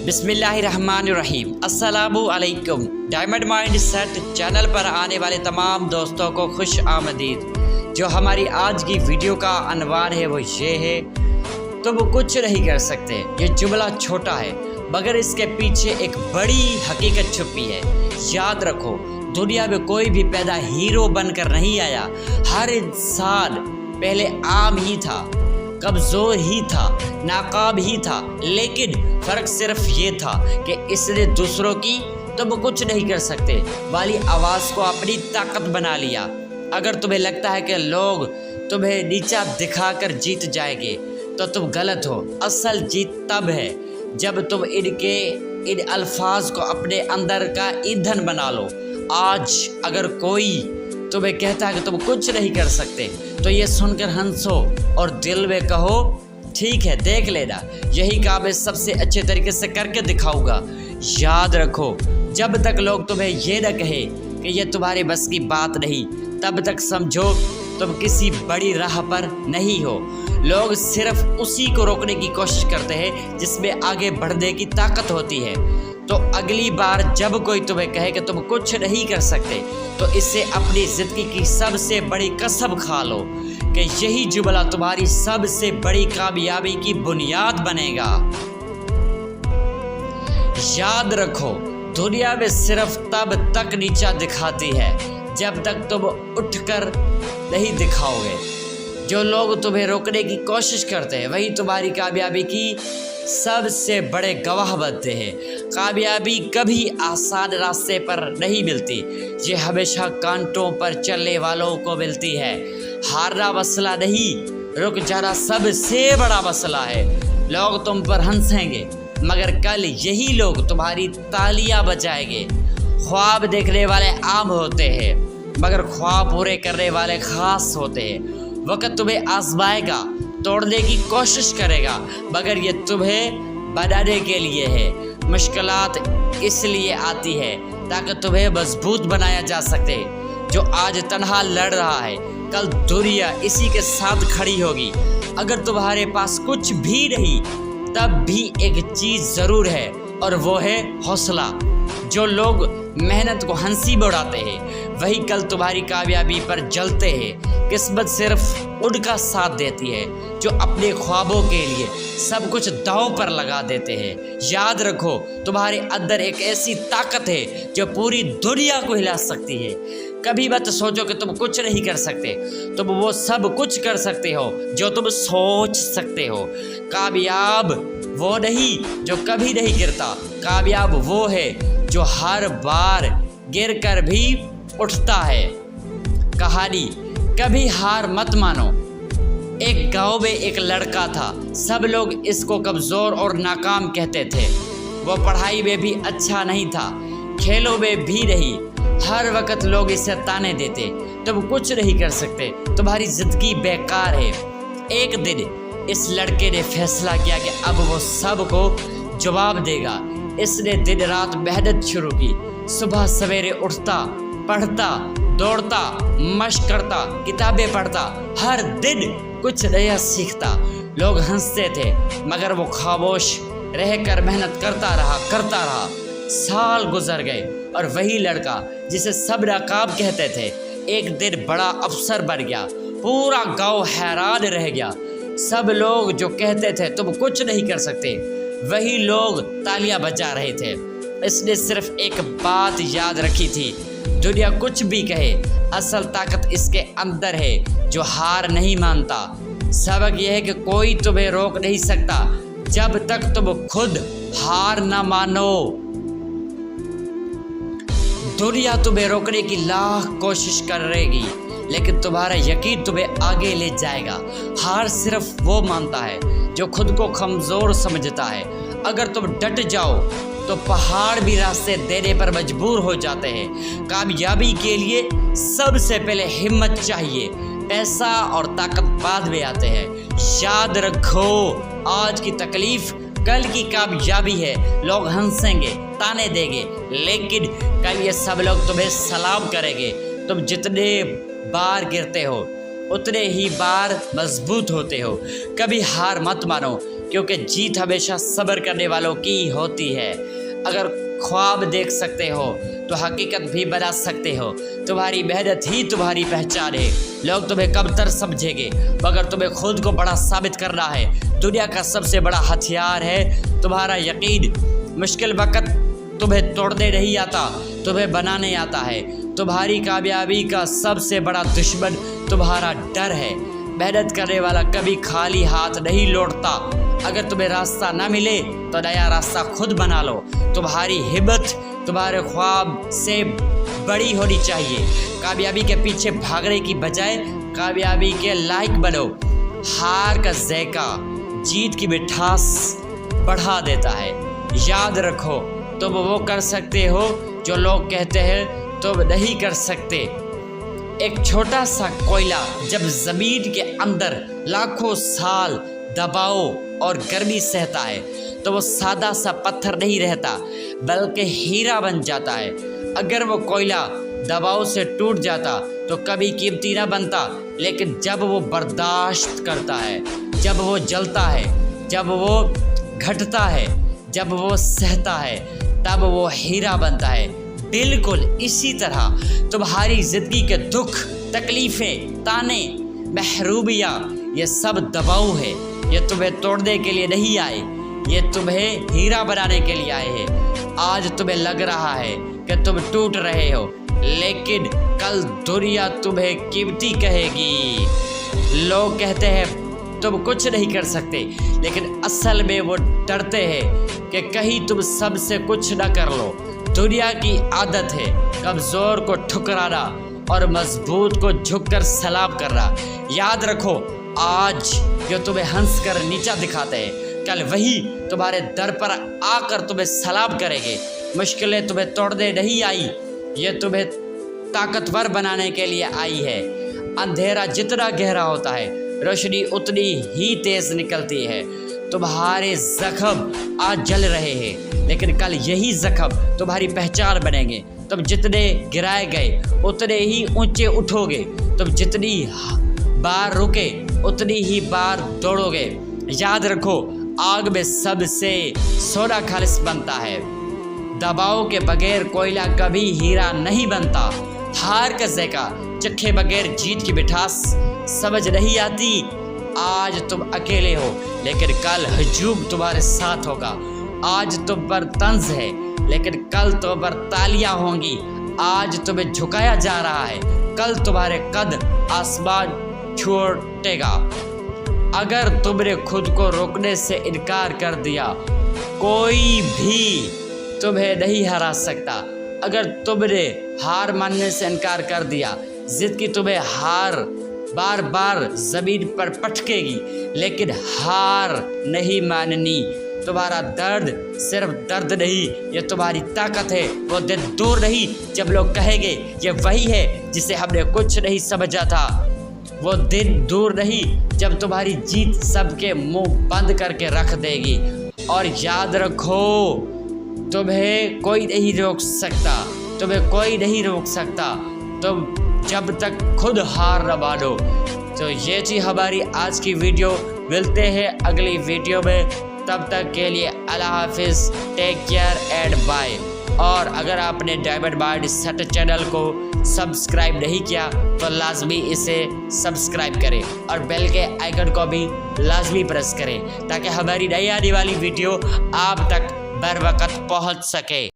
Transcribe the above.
बिस्मिल्लाहिर्रहमानिर्रहीम। अस्सलामु अलैकुम। डायमंड माइंड सेट चैनल पर आने वाले तमाम दोस्तों को खुश आमदीद। जो हमारी आज की वीडियो का अनवान है वो ये है, तुम कुछ नहीं कर सकते। ये जुमला छोटा है मगर इसके पीछे एक बड़ी हकीकत छुपी है। याद रखो, दुनिया में कोई भी पैदा हीरो बनकर नहीं आया। हर इंसान पहले आम ही था, कमज़ोर ही था, नाकाम ही था, लेकिन फ़र्क सिर्फ ये था कि इसने दूसरों की तुम कुछ नहीं कर सकते वाली आवाज़ को अपनी ताकत बना लिया। अगर तुम्हें लगता है कि लोग तुम्हें नीचा दिखाकर जीत जाएंगे तो तुम गलत हो। असल जीत तब है जब तुम इन अल्फाज को अपने अंदर का ईंधन बना लो। आज अगर कोई तुम्हें कहता है कि तुम कुछ नहीं कर सकते तो ये सुनकर हंसो और दिल में कहो, ठीक है, देख लेना, यही काम मैं सबसे अच्छे तरीके से करके दिखाऊंगा। याद रखो, जब तक लोग तुम्हें ये न कहे कि ये तुम्हारे बस की बात नहीं, तब तक समझो तुम किसी बड़ी राह पर नहीं हो। लोग सिर्फ उसी को रोकने की कोशिश करते हैं जिसमें आगे बढ़ने की ताकत होती है। तो अगली बार जब कोई तुम्हें कहे कि तुम कुछ नहीं कर सकते तो इससे अपनी ज़िंदगी की सबसे बड़ी कसम खा लो कि यही जुमला तुम्हारी सबसे बड़ी कामयाबी की बुनियाद बनेगा। याद रखो, दुनिया में सिर्फ तब तक नीचा दिखाती है जब तक तुम उठकर नहीं दिखाओगे। जो लोग तुम्हें रोकने की कोशिश करते हैं वही तुम्हारी कामयाबी की सबसे बड़े गवाह बनते हैं। कामयाबी कभी आसान रास्ते पर नहीं मिलती, ये हमेशा कांटों पर चलने वालों को मिलती है। हारना मसला नहीं, रुक जाना सबसे बड़ा मसला है। लोग तुम पर हंसेंगे मगर कल यही लोग तुम्हारी तालियां बजाएंगे। ख्वाब देखने वाले आम होते हैं मगर ख्वाब पूरे करने वाले खास होते हैं। वक्त तुम्हें आजमाएगा, तोड़ने की कोशिश करेगा, मगर ये तुम्हें बनाने के लिए है। मुश्किलात इसलिए आती है ताकि तुम्हें मजबूत बनाया जा सके। जो आज तन्हा लड़ रहा है कल दुनिया इसी के साथ खड़ी होगी। अगर तुम्हारे पास कुछ भी नहीं तब भी एक चीज़ ज़रूर है और वो है हौसला। जो लोग मेहनत को हंसी में उड़ाते हैं वही कल तुम्हारी कामयाबी पर जलते हैं। किस्मत सिर्फ उनका साथ देती है जो अपने ख्वाबों के लिए सब कुछ दांव पर लगा देते हैं। याद रखो, तुम्हारे अंदर एक ऐसी ताकत है जो पूरी दुनिया को हिला सकती है। कभी मत सोचो कि तुम कुछ नहीं कर सकते, तुम वो सब कुछ कर सकते हो जो तुम सोच सकते हो। कामयाब वो नहीं जो कभी नहीं गिरता, कामयाब वो है जो हर बार गिर कर भी उठता है। कहानी, कभी हार मत मानो। एक गांव में एक लड़का था। सब लोग इसको कमज़ोर और नाकाम कहते थे। वो पढ़ाई में भी अच्छा नहीं था, खेलों में भी नहीं। हर वक्त लोग इसे ताने देते, तुम कुछ नहीं कर सकते, तुम्हारी ज़िंदगी बेकार है। एक दिन इस लड़के ने फैसला किया कि अब वो सबको जवाब देगा। इसने दिन रात मेहनत शुरू की। सुबह सवेरे उठता, पढ़ता, दौड़ता, मशक करता, किताबें पढ़ता, हर दिन कुछ नया सीखता। लोग हंसते थे मगर वो खामोश रहकर मेहनत करता रहा। साल गुजर गए और वही लड़का जिसे सब नाकाम कहते थे एक दिन बड़ा अफसर बन गया। पूरा गांव हैरान रह गया। सब लोग जो कहते थे तुम कुछ नहीं कर सकते वही लोग तालियां बजा रहे थे। इसने सिर्फ एक बात याद रखी थी, दुनिया कुछ भी कहे, असल ताकत इसके अंदर है जो हार नहीं मानता। सबक यह है कि कोई तुम्हें रोक नहीं सकता जब तक तुम खुद हार ना मानो। दुनिया तुम्हें रोकने की लाख कोशिश करेगी लेकिन तुम्हारा यकीन तुम्हें आगे ले जाएगा। हार सिर्फ वो मानता है जो खुद को कमज़ोर समझता है। अगर तुम डट जाओ तो पहाड़ भी रास्ते देने पर मजबूर हो जाते हैं। कामयाबी के लिए सबसे पहले हिम्मत चाहिए, पैसा और ताकत बाद में आते हैं। याद रखो, आज की तकलीफ कल की कामयाबी है। लोग हंसेंगे, ताने देंगे, लेकिन कल ये सब लोग तुम्हें सलाम करेंगे। तुम जितने बार गिरते हो उतने ही बार मजबूत होते हो। कभी हार मत मानो क्योंकि जीत हमेशा सब्र करने वालों की होती है। अगर ख्वाब देख सकते हो तो हकीकत भी बना सकते हो। तुम्हारी मेहनत ही तुम्हारी पहचान है। लोग तुम्हें कमतर समझेंगे मगर तुम्हें खुद को बड़ा साबित करना है। दुनिया का सबसे बड़ा हथियार है तुम्हारा यकीन। मुश्किल वक्त तुम्हें तोड़ने नहीं आता, तुम्हें बनाने आता है। तुम्हारी कामयाबी का सबसे बड़ा दुश्मन तुम्हारा डर है। मेहनत करने वाला कभी खाली हाथ नहीं लौटता। अगर तुम्हें रास्ता ना मिले तो नया रास्ता खुद बना लो। तुम्हारी हिम्मत तुम्हारे ख्वाब से बड़ी होनी चाहिए। कामयाबी के पीछे भागने की बजाय कामयाबी के लायक बनो। हार का ज़ायका जीत की मिठास बढ़ा देता है। याद रखो, तुम वो कर सकते हो जो लोग कहते हैं तुम नहीं कर सकते। एक छोटा सा कोयला जब ज़मीन के अंदर लाखों साल दबाव और गर्मी सहता है तो वो सादा सा पत्थर नहीं रहता बल्कि हीरा बन जाता है। अगर वो कोयला दबाव से टूट जाता तो कभी कीमती ना बनता, लेकिन जब वो बर्दाश्त करता है, जब वो जलता है, जब वो घटता है, जब वो सहता है, तब वो हीरा बनता है। बिल्कुल इसी तरह तुम्हारी ज़िंदगी के दुख, तकलीफ़ें, ताने, महरूमियाँ, ये सब दबाव है। ये तुम्हें तोड़ने के लिए नहीं आए, ये तुम्हें हीरा बनाने के लिए आए हैं। आज तुम्हें लग रहा है कि तुम टूट रहे हो, लेकिन कल दुनिया तुम्हें कीमती कहेगी। लोग कहते हैं तुम कुछ नहीं कर सकते, लेकिन असल में वो डरते हैं कि कहीं तुम सबसे कुछ ना कर लो। दुनिया की आदत है कमज़ोर को ठुकराना और मजबूत को झुककर सलाम करना। याद रखो, आज जो तुम्हें हंस कर नीचा दिखाते हैं, कल वही तुम्हारे दर पर आकर तुम्हें सलाम करेंगे। मुश्किलें तुम्हें तोड़ने नहीं आई, ये तुम्हें ताकतवर बनाने के लिए आई है। अंधेरा जितना गहरा होता है, रोशनी उतनी ही तेज़ निकलती है। तुम्हारे ज़ख्म आज जल रहे हैं, लेकिन कल यही ज़ख्म तुम्हारी पहचान बनेंगे। तुम जितने गिराए गए उतने ही ऊंचे उठोगे। तुम जितनी बार रुके उतनी ही बार दौड़ोगे। याद रखो, आग में सबसे सोना खालिस बनता है। दबाव के बगैर कोयला कभी हीरा नहीं बनता। हार का ज़ायका चखे बगैर जीत की मिठास समझ नहीं आती। आज तुम अकेले हो, लेकिन कल हजूम तुम्हारे साथ होगा। आज तुम पर तंज है, लेकिन कल तुम पर तालियां होंगी। आज तुम्हें झुकाया जा रहा है, कल तुम्हारे कद आसमान छूटेगा। अगर तुमने खुद को रोकने से इनकार कर दिया, कोई भी तुम्हें नहीं हरा सकता। अगर तुमने हार मानने से इनकार कर दिया, जिद की तुम्हें हार बार बार ज़मीन पर पटकेगी, लेकिन हार नहीं माननी। तुम्हारा दर्द सिर्फ दर्द नहीं, ये तुम्हारी ताकत है। वो दिन दूर नहीं जब लोग कहेंगे ये वही है जिसे हमने कुछ नहीं समझा था। वो दिन दूर नहीं जब तुम्हारी जीत सबके मुंह बंद करके रख देगी। और याद रखो, तुम्हें कोई नहीं रोक सकता, तुम्हें कोई नहीं रोक सकता तुम जब तक खुद हार न मानो। तो ये थी हमारी आज की वीडियो। मिलते हैं अगली वीडियो में, तब तक के लिए अल्लाह हाफिज़, टेक केयर एंड बाय। और अगर आपने डायमंड माइंड सेट चैनल को सब्सक्राइब नहीं किया तो लाजमी इसे सब्सक्राइब करें और बेल के आइकन को भी लाजमी प्रेस करें ताकि हमारी नई आने वाली वीडियो आप तक बर वक्त पहुँच सके।